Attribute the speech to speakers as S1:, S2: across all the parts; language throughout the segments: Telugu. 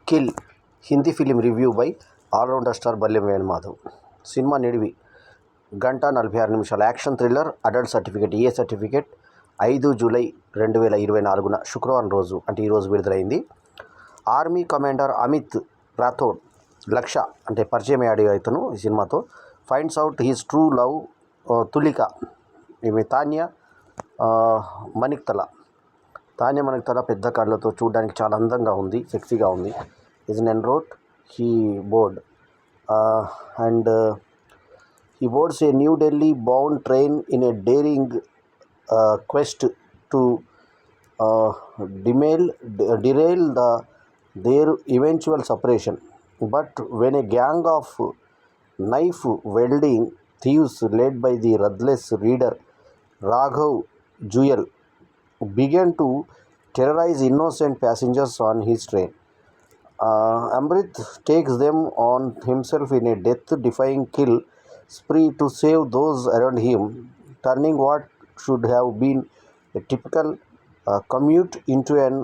S1: Kill Hindi film review by all rounder star Ballem Venumadhav. Cinema నిడివి 1:46 action thriller. Adult certificate A certificate 5 July 2024 శుక్రవారం రోజు అంటే ఈరోజు విడుదలైంది. ఆర్మీ కమాండర్ అమిత్ రాథోడ్ లక్ష అంటే పరిచయం అయ్యాడు ఇతను ఈ సినిమాతో. Finds out his true love Tulika. ఈమె తాన్యా మణిక్తల పెద్ద కళ్ళతో చూడడానికి చాలా అందంగా ఉంది, సెక్సీగా ఉంది. Is an en route he board and he boards a New Delhi bound train in a daring quest to derail their eventual separation. But when a gang of knife-wielding thieves led by the ruthless reader Raghav Juyal began to terrorize innocent passengers on his train, Amrit takes them on himself in a death-defying kill spree to save those around him, turning what should have been a typical commute into an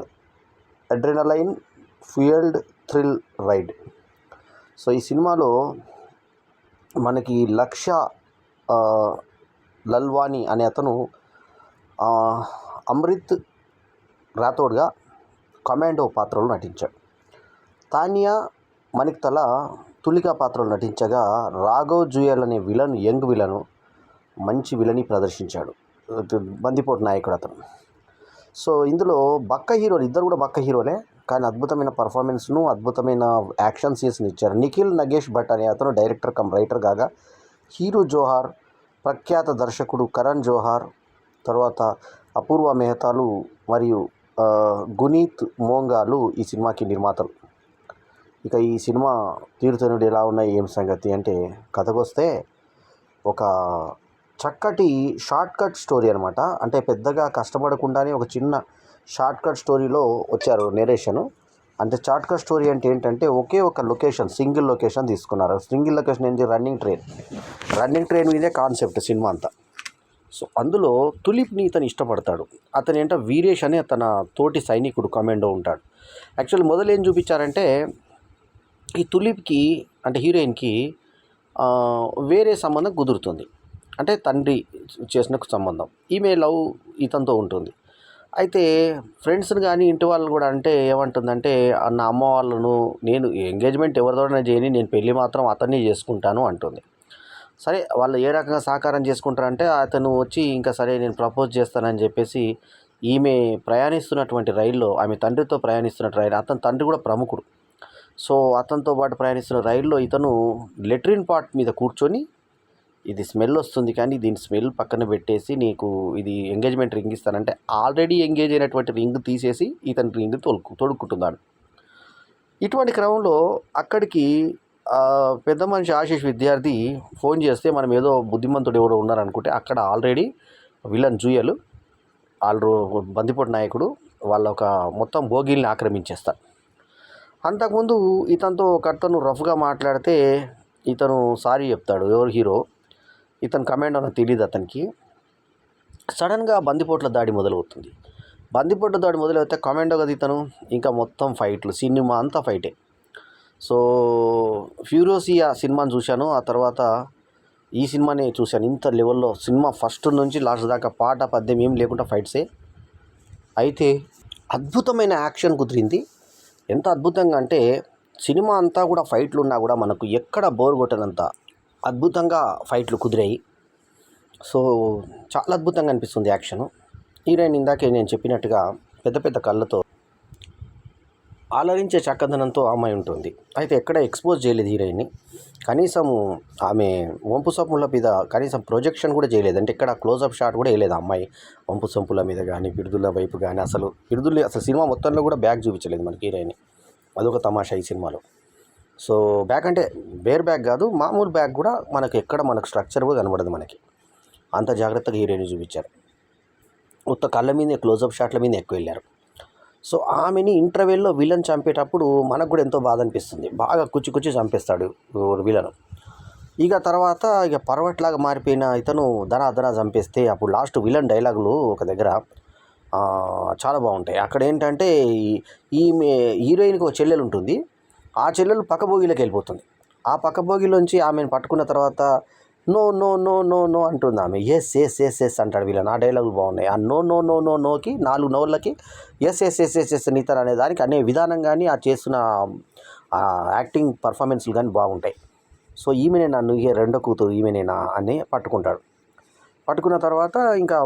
S1: adrenaline-fueled thrill ride. So ఈ సినిమాలో మనకి లక్ష లల్వానీ అనే అతను అమృత్ రాథోడ్గా కమాండో పాత్రలో నటించాడు. తానియా మణిక్తల తులిక పాత్రలో నటించగా రాఘవ్ జుయల్ అనే యంగ్ విలను మంచి విలని ప్రదర్శించాడు, బందిపోటు నాయకుడు అతను. సో ఇందులో ఇద్దరు కూడా బక్క హీరోలే, కానీ అద్భుతమైన పర్ఫార్మెన్స్ను, అద్భుతమైన యాక్షన్ సీన్స్ని ఇచ్చారు. నిఖిల్ నగేష్ భట్ అనే అతను డైరెక్టర్ కమ్ రైటర్ కాగా, హీరో జోహార్, ప్రఖ్యాత దర్శకుడు కరణ్ జోహార్, తర్వాత అపూర్వ మెహతాలు మరియు గునీత్ మోంగాలు ఈ సినిమాకి నిర్మాతలు. ఇక ఈ సినిమా తీరుతెన్నుడు ఎలా ఉన్నాయి ఏం సంగతి అంటే, కథకొస్తే ఒక చక్కటి షార్ట్కట్ స్టోరీ అనమాట. అంటే పెద్దగా కష్టపడకుండానే ఒక చిన్న షార్ట్కట్ స్టోరీలో వచ్చారు నెరేషను. అంటే షార్ట్కట్ స్టోరీ అంటే ఏంటంటే ఒకే ఒక లొకేషన్, సింగిల్ లొకేషన్ తీసుకున్నారు. సింగిల్ లొకేషన్ ఏంటి? రన్నింగ్ ట్రైన్ మీదే కాన్సెప్ట్ సినిమా అంతా. సో అందులో తులిప్ని ఇతను ఇష్టపడతాడు. అతను ఏంటో వీరేష్ అని తన తోటి సైనికుడు కమాండో ఉంటాడు. యాక్చువల్లీ మొదలు ఏం చూపించారంటే, ఈ తులిప్కి అంటే హీరోయిన్కి వేరే సంబంధం కుదురుతుంది, అంటే తండ్రి చేసిన సంబంధం. ఈమె లవ్ ఇతనితో ఉంటుంది. అయితే ఫ్రెండ్స్ని కానీ ఇంటి వాళ్ళు కూడా అంటే ఏమంటుందంటే, నా అమ్మ వాళ్ళను నేను ఎంగేజ్మెంట్ ఎవరితోనే చేయని, నేను పెళ్ళి మాత్రం అతన్ని చేసుకుంటాను అంటుంది. సరే, వాళ్ళు ఏ రకంగా సహకారం చేసుకుంటారంటే, అతను వచ్చి ఇంకా సరే నేను ప్రపోజ్ చేస్తానని చెప్పేసి ఈమె ప్రయాణిస్తున్నటువంటి రైల్లో, ఆమె తండ్రితో ప్రయాణిస్తున్న రైలు, అతని తండ్రి కూడా ప్రముఖుడు. సో అతనితో పాటు ప్రయాణిస్తున్న రైల్లో ఇతను లెట్రిన్ పాట్ మీద కూర్చొని, ఇది స్మెల్ వస్తుంది కానీ దీని స్మెల్ పక్కన పెట్టేసి నీకు ఇది ఎంగేజ్మెంట్ రింగ్ ఇస్తానంటే, ఆల్రెడీ ఎంగేజ్ అయినటువంటి రింగ్ తీసేసి ఇతని రింగ్ తొడుక్కుంటున్నాడు. ఇటువంటి క్రమంలో అక్కడికి పెద్ద మనిషి ఆశీష్ విద్యార్థి ఫోన్ చేస్తే, మనం ఏదో బుద్ధిమంతుడు ఎవరో ఉన్నారనుకుంటే, అక్కడ ఆల్రెడీ విలన్ జూయల్ బందిపోటు నాయకుడు వాళ్ళ ఒక మొత్తం బోగీల్ని ఆక్రమించేస్తారు. అంతకుముందు ఇతనితో ఒక అతను రఫ్గా మాట్లాడితే ఇతను సారీ చెప్తాడు. ఎవరు హీరో, ఇతను కమాండో అని తెలియదు అతనికి. సడన్గా బందిపోట్ల దాడి మొదలవుతుంది. బందిపోట్ల దాడి మొదలవుతే కమాండో కదా ఇతను, ఇంకా మొత్తం ఫైట్లు, సినిమా అంతా ఫైటే. సో ఫ్యూరోసియా సినిమాని చూశాను, ఆ తర్వాత ఈ సినిమానే చూశాను. ఇంత లెవెల్లో సినిమా ఫస్ట్ నుంచి లాస్ట్ దాకా పాట పద్యం ఏం లేకుండా ఫైట్సే. అయితే అద్భుతమైన యాక్షన్ కుదిరింది. ఎంత అద్భుతంగా అంటే, సినిమా అంతా కూడా ఫైట్లు ఉన్నా కూడా మనకు ఎక్కడ బోర్ కొట్టనంత అద్భుతంగా ఫైట్లు కుదిరాయి. సో చాలా అద్భుతంగా అనిపిస్తుంది యాక్షను. హీరోయిన్ ఇందాకే నేను చెప్పినట్టుగా పెద్ద పెద్ద కళ్ళతో ఆలరించే చక్కదనంతో అమ్మాయి ఉంటుంది. అయితే ఎక్కడ ఎక్స్పోజ్ చేయలేదు హీరోయిన్ని. కనీసం ఆమె వంపు సొంపుల మీద కనీసం ప్రొజెక్షన్ కూడా చేయలేదు. అంటే ఇక్కడ క్లోజప్ షాట్ కూడా వేయలేదు అమ్మాయి వంపు సొంపుల మీద కానీ బిరుదుల వైపు కానీ. అసలు సినిమా మొత్తంలో కూడా బ్యాగ్ చూపించలేదు మనకి హీరోయిన్ని. అదొక తమాషా ఈ సినిమాలో. సో బ్యాగ్ అంటే బేర్ బ్యాగ్ కాదు, మామూలు బ్యాగ్ కూడా మనకు స్ట్రక్చర్ కూడా కనబడదు మనకి. అంత జాగ్రత్తగా హీరోయిన్ చూపించారు. మొత్తం కళ్ళ మీద క్లోజప్ షాట్ల మీద ఎక్కువ వెళ్ళారు. సో ఆమెని ఇంటర్వెల్లో విలన్ చంపేటప్పుడు మనకు కూడా ఎంతో బాధ అనిపిస్తుంది. బాగా కుచ్చి చంపేస్తాడు విలను. ఇక తర్వాత పర్వట్లాగా మారిపోయిన ఇతను ధనా చంపేస్తే, అప్పుడు లాస్ట్ విలన్ డైలాగులు ఒక దగ్గర చాలా బాగుంటాయి. అక్కడ ఏంటంటే ఈమె హీరోయిన్కి ఒక చెల్లెలు ఉంటుంది. ఆ చెల్లెలు పక్క బోగిలోకి వెళ్ళిపోతుంది. ఆ పక్క బోగిలోంచి ఆమెను పట్టుకున్న తర్వాత no no no no no అంటుంది ఆమె. ఎస్ ఎస్ ఎస్ ఎస్ అంటాడు వీళ్ళని. ఆ డైలాగులు బాగున్నాయి. ఆ నో నో నో నో నోకి 4 నోళ్ళకి yes yes yes yes yes neither అనే దానికి అనే విధానం కానీ ఆ చేస్తున్న యాక్టింగ్ పర్ఫార్మెన్స్లు కానీ బాగుంటాయి. సో ఈమెనేనా నువ్వు రెండో కూతురు ఈమెనేనా అని పట్టుకుంటాడు. పట్టుకున్న తర్వాత ఇంకా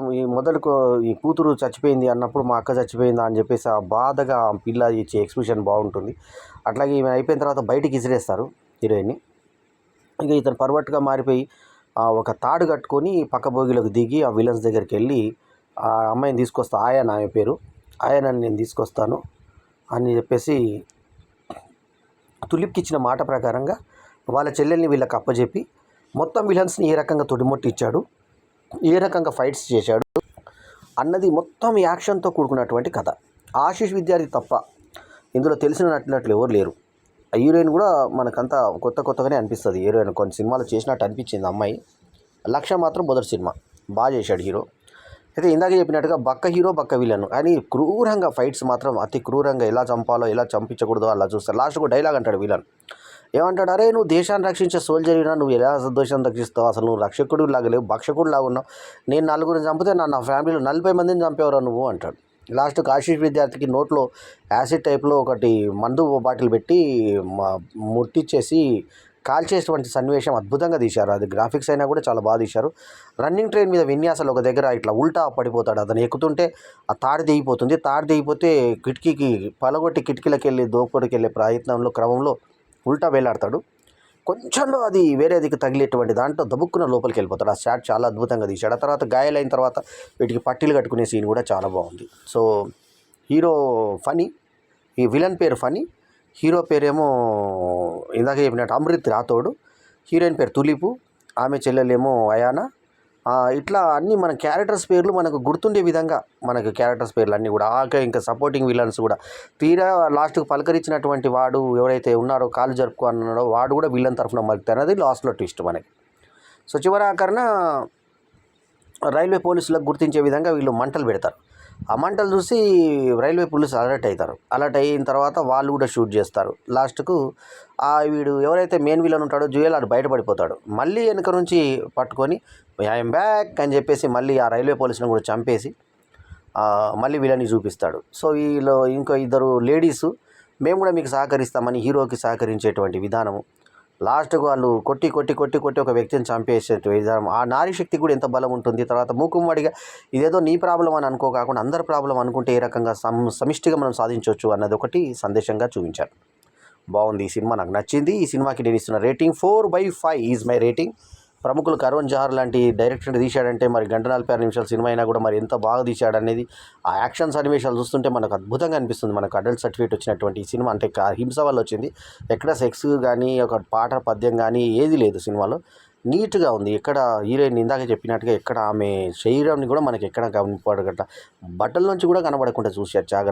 S1: ఈ కూతురు చచ్చిపోయింది అన్నప్పుడు మా అక్క చచ్చిపోయిందా అని చెప్పేసి ఆ బాధగా పిల్ల ఇచ్చే ఎక్స్ప్రెషన్ బాగుంటుంది. అట్లాగే ఈమె అయిపోయిన తర్వాత బయటికి ఇసిరేస్తారు హీరోయిన్ని. ఇంకా ఇతను పర్వట్గా మారిపోయి ఒక తాడు కట్టుకొని పక్క భోగిలోకి దిగి ఆ విలన్స్ దగ్గరికి వెళ్ళి ఆ అమ్మాయిని తీసుకొస్తా, ఆయన ఆమె పేరు, ఆయనని నేను తీసుకొస్తాను అని చెప్పేసి తులిప్కి ఇచ్చిన మాట ప్రకారంగా వాళ్ళ చెల్లెల్ని వీళ్ళకి అప్పచెప్పి మొత్తం విలన్స్ని ఏ రకంగా తొడిమొట్టిచ్చాడు, ఏ రకంగా ఫైట్స్ చేశాడు అన్నది మొత్తం యాక్షన్తో కూడుకున్నటువంటి కథ. ఆశీష్ విద్యార్థి తప్ప ఇందులో తెలిసిన నటినట్లు ఎవరు లేరు. హీరోయిన్ కూడా మనకంతా కొత్తగానే అనిపిస్తుంది. హీరోయిన్ కొన్ని సినిమాలు చేసినట్టు అనిపించింది అమ్మాయి. లక్ష్య మాత్రం మొదటి సినిమా బాగా చేశాడు హీరో. అయితే ఇందాక చెప్పినట్టుగా బక్క హీరో బక్క విలన్ కానీ క్రూరంగా ఫైట్స్ మాత్రం అతి క్రూరంగా ఎలా చంపాలో ఎలా చంపించకూడదో అలా చూస్తారు. లాస్ట్కు డైలాగ్ అంటాడు విలన్. ఏమంటాడు, అరే నువ్వు దేశాన్ని రక్షించే సోల్జర్నా, నువ్వు ఎలా దేశాన్ని రక్షిస్తావు, అసలు నువ్వు రక్షకుడు లాగా లేవు, భక్షకుడు లాగా ఉన్నావు, నేను 4 చంపితే నా ఫ్యామిలీలో 40 మందిని చంపేవరా నువ్వు అంటాడు. లాస్ట్కి ఆశీష్ విద్యార్థికి నోట్లో యాసిడ్ టైప్లో ఒకటి మందు బాటిల్ పెట్టి ముట్టించేసి కాల్చేటువంటి సన్నివేశం అద్భుతంగా తీశారు. అది గ్రాఫిక్స్ అయినా కూడా చాలా బాగా తీశారు. రన్నింగ్ ట్రైన్ మీద విన్యాసాలు ఒక దగ్గర ఇట్లా ఉల్టా పడిపోతాడు. అతను ఎక్కుతుంటే ఆ తాడు దిగిపోతుంది. తాడు దిగిపోతే కిటికీకి పలగొట్టి కిటికీలకు వెళ్ళి దోపుడికి వెళ్ళే క్రమంలో ఉల్టా వేలాడతాడు. కొంచెంలో అది వేరే దిక్కు తగిలేటువంటి దాంట్లో దబుక్కున లోపలికి వెళ్ళిపోతాడు. ఆ షాట్ చాలా అద్భుతంగా తీశాడు. ఆ తర్వాత గాయాలైన తర్వాత వీటికి పట్టీలు కట్టుకునే సీన్ కూడా చాలా బాగుంది. సో హీరో ఫనీ, ఈ విలన్ పేరు ఫనీ, హీరో పేరేమో ఇందాక చెప్పినట్టు అమృత్ రాథోడ్, హీరోయిన్ పేరు తులిపు, ఆమె చెల్లెలేమో అయానా. ఇట్లా అన్నీ మన క్యారెక్టర్స్ పేర్లు మనకు గుర్తుండే విధంగా మనకు క్యారెక్టర్స్ పేర్లు అన్నీ కూడా ఇంకా సపోర్టింగ్ విలన్స్ కూడా తీరా లాస్ట్కి పలకరించినటువంటి వాడు ఎవరైతే ఉన్నారో కాలు జరుపుకో అన్నాడో వాడు కూడా విలన్ తరఫున మలుపుతారు. అది లాస్ట్లో ట్విస్ట్ మనకి. సో చివరాకరణ రైల్వే పోలీసులకు గుర్తించే విధంగా వీళ్ళు మంటలు పెడతారు. ఆ మంటలు చూసి రైల్వే పోలీసు అలర్ట్ అవుతారు. అలర్ట్ అయిన తర్వాత వాళ్ళు కూడా షూట్ చేస్తారు. లాస్ట్కు వీడు ఎవరైతే మెయిన్ విలన్ ఉంటాడో జుయల్ ఆడు బయటపడిపోతాడు. మళ్ళీ వెనక నుంచి పట్టుకొని ఐఎమ్ బ్యాక్ అని చెప్పేసి మళ్ళీ ఆ రైల్వే పోలీసులను కూడా చంపేసి మళ్ళీ విలన్ని చూపిస్తాడు. సో వీళ్ళు ఇంకో 2 లేడీసు మేము కూడా మీకు సహకరిస్తామని హీరోకి సహకరించేటువంటి విధానము. లాస్ట్కు వాళ్ళు కొట్టి ఒక వ్యక్తిని చంపేసే విధానం. ఆ నారీ శక్తి కూడా ఎంత బలం ఉంటుంది. తర్వాత మూకుమ్మడిగా ఇదేదో నీ ప్రాబ్లం అని అనుకోకాకుండా అందరి ప్రాబ్లం అనుకుంటే ఏ రకంగా సమిష్టిగా మనం సాధించవచ్చు అన్నది ఒకటి సందేశంగా చూపించారు. బాగుంది ఈ సినిమా, నాకు నచ్చింది. ఈ సినిమాకి నేను ఇస్తున్న రేటింగ్ 4/5 ఈజ్ మై రేటింగ్. ప్రముఖులు కరోన్ జోహార్ లాంటి డైరెక్టర్ తీశాడంటే మరి 1:46 నిమిషాల సినిమా అయినా కూడా మరి ఎంత బాగా తీశాడనేది ఆ యాక్షన్ సన్నివేశాలు చూస్తుంటే మనకు అద్భుతంగా అనిపిస్తుంది. మనకు అడల్ట్ సర్టిఫికేట్ వచ్చినటువంటి ఈ సినిమా, అంటే హింస వల్ల వచ్చింది. ఎక్కడ సెక్స్ కానీ ఒక పాట పద్యం కానీ ఏది లేదు సినిమాలో. నీట్గా ఉంది. ఎక్కడ హీరోయిన్ ఇందాక చెప్పినట్టుగా ఎక్కడ ఆమె శరీరాన్ని కూడా మనకి ఎక్కడ కనపడగట్ట బట్టల నుంచి కూడా కనబడకుండా చూశారు జాగ్రత్త.